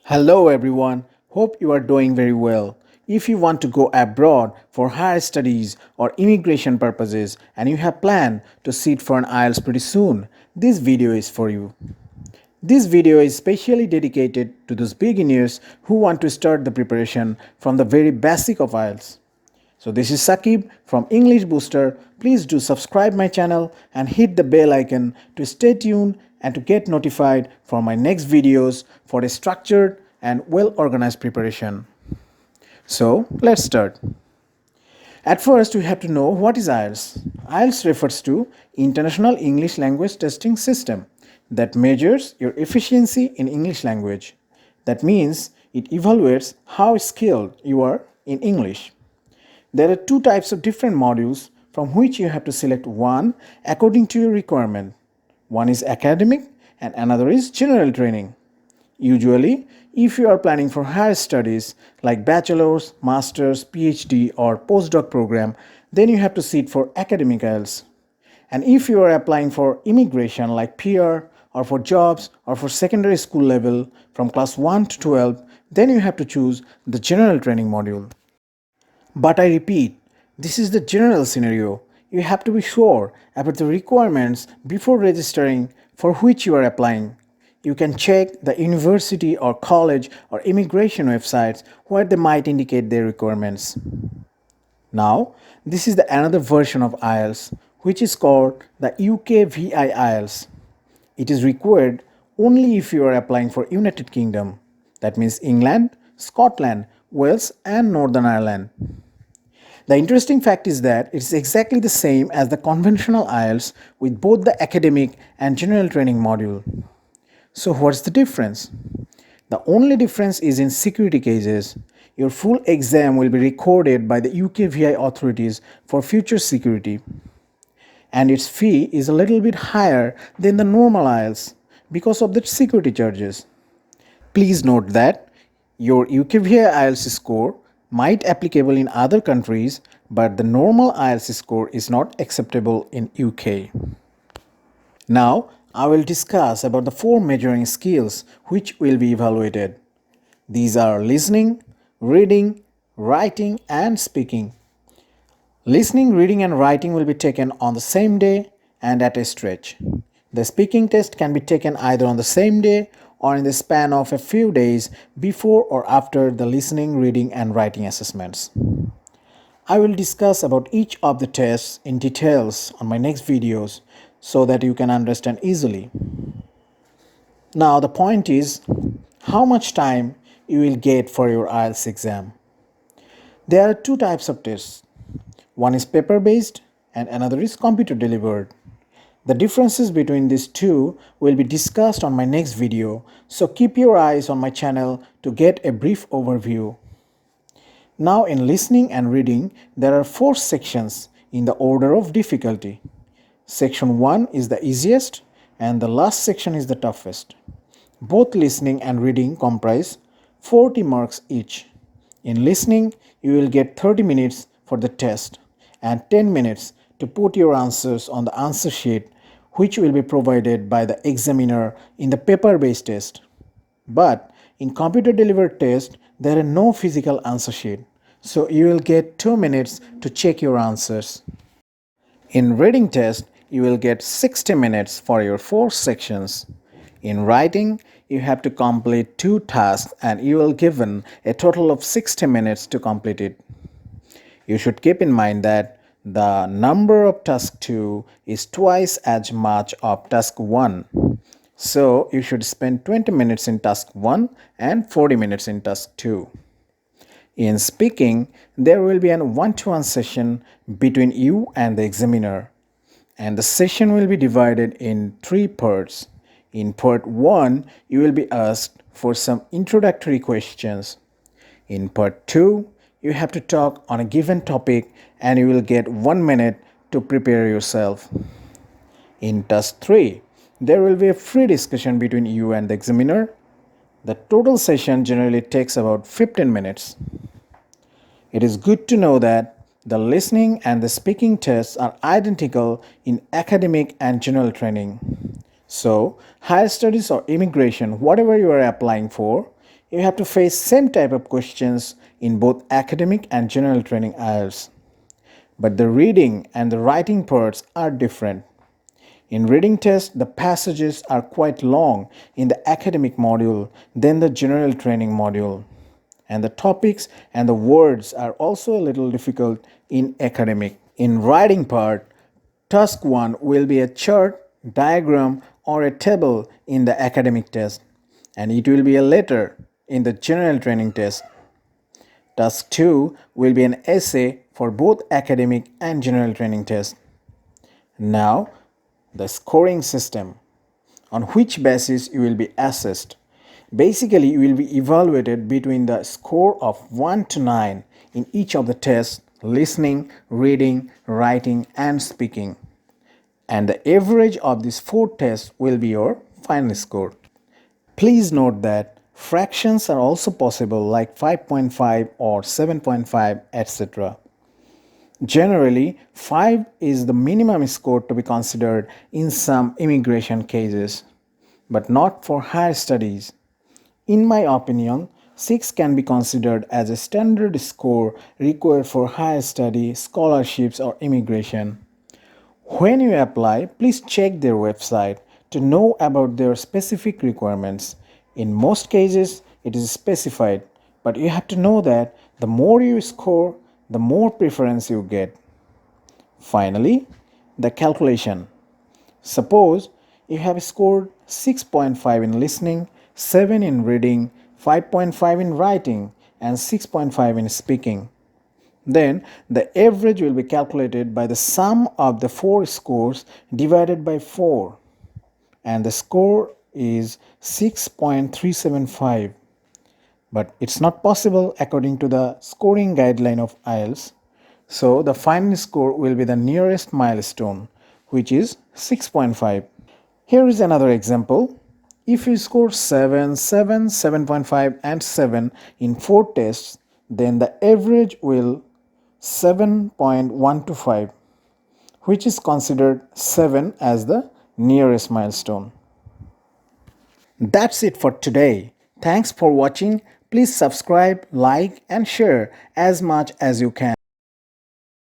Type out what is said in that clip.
Hello everyone, hope you are doing very well. If you want to go abroad for higher studies or immigration purposes and you have planned to sit for an IELTS pretty soon, this video is for you. This video is specially dedicated to those beginners who want to start the preparation from the very basic of IELTS. So this is Sakib from English Booster. Please do subscribe my channel and hit the bell icon to stay tuned and to get notified for my next videos for a structured and well organized preparation. So let's start. At first we have to know what is IELTS. IELTS refers to International English Language Testing System that measures your efficiency in English language. That means it evaluates how skilled you are in English. There are two types of different modules from which you have to select one according to your requirement. One is academic and another is general training. Usually, if you are planning for higher studies like bachelor's, master's, PhD or postdoc program, then you have to sit for academic IELTS. And if you are applying for immigration like PR or for jobs or for secondary school level from class 1 to 12, then you have to choose the general training module. But I repeat, this is the general scenario. You have to be sure about the requirements before registering for which you are applying. You can check the university or college or immigration websites where they might indicate their requirements. Now, this is the another version of IELTS which is called the UKVI IELTS. It is required only if you are applying for United Kingdom. That means England, Scotland, Wales and Northern Ireland. The interesting fact is that it's exactly the same as the conventional IELTS with both the academic and general training module. So what's the difference? The only difference is in security cases. Your full exam will be recorded by the UKVI authorities for future security. And its fee is a little bit higher than the normal IELTS because of the security charges. Please note that your UKVI IELTS score might applicable in other countries, but the normal IELTS score is not acceptable in UK. Now, I will discuss about the four measuring skills which will be evaluated. These are listening, reading, writing and speaking. Listening, reading and writing will be taken on the same day and at a stretch. The speaking test can be taken either on the same day or in the span of a few days before or after the listening, reading and writing assessments. I will discuss about each of the tests in details on my next videos so that you can understand easily. Now the point is how much time you will get for your IELTS exam. There are two types of tests. One is paper based and another is computer delivered. The differences between these two will be discussed on my next video, so keep your eyes on my channel to get a brief overview. Now in listening and reading, there are four sections in the order of difficulty. Section 1 is the easiest and the last section is the toughest. Both listening and reading comprise 40 marks each. In listening, you will get 30 minutes for the test and 10 minutes to put your answers on the answer sheet which will be provided by the examiner in the paper-based test. But in computer-delivered test, there are no physical answer sheet, so you will get 2 minutes to check your answers. In reading test, you will get 60 minutes for your 4 sections. In writing, you have to complete 2 tasks and you will given a total of 60 minutes to complete it. You should keep in mind that the number of task 2 is twice as much of task 1. So you should spend 20 minutes in task 1 and 40 minutes in task 2. In speaking, there will be a one-to-one session between you and the examiner. And the session will be divided in 3 parts. In part 1, you will be asked for some introductory questions. In part 2, you have to talk on a given topic and you will get 1 minute to prepare yourself. In task 3, there will be a free discussion between you and the examiner. The total session generally takes about 15 minutes. It is good to know that the listening and the speaking tests are identical in academic and general training. So, higher studies or immigration, whatever you are applying for, you have to face same type of questions in both academic and general training IELTS. But the reading and the writing parts are different. In reading test, the passages are quite long in the academic module than the general training module. And the topics and the words are also a little difficult in academic. In writing part, task 1 will be a chart, diagram or a table in the academic test, and it will be a letter in the general training test. Task 2 will be an essay for both academic and general training test. Now, the scoring system, on which basis you will be assessed. Basically, you will be evaluated between the score of 1 to 9 in each of the tests: listening, reading, writing, and speaking. And the average of these 4 tests will be your final score. Please note that fractions are also possible, like 5.5 or 7.5, etc. Generally, 5 is the minimum score to be considered in some immigration cases, but not for higher studies. In my opinion, 6 can be considered as a standard score required for higher study, scholarships, or immigration. When you apply, please check their website to know about their specific requirements. In most cases, it is specified, but you have to know that the more you score, the more preference you get. Finally, the calculation. Suppose you have scored 6.5 in listening, 7 in reading, 5.5 in writing, and 6.5 in speaking. Then the average will be calculated by the sum of the 4 scores divided by 4, and the score is 6.375. But it's not possible according to the scoring guideline of IELTS. So the final score will be the nearest milestone, which is 6.5. Here is another example. If you score 7, 7, 7.5 and 7 in 4 tests, then the average will 7.125, which is considered 7 as the nearest milestone. That's it for today. Thanks for watching. Please subscribe, like and share as much as you can.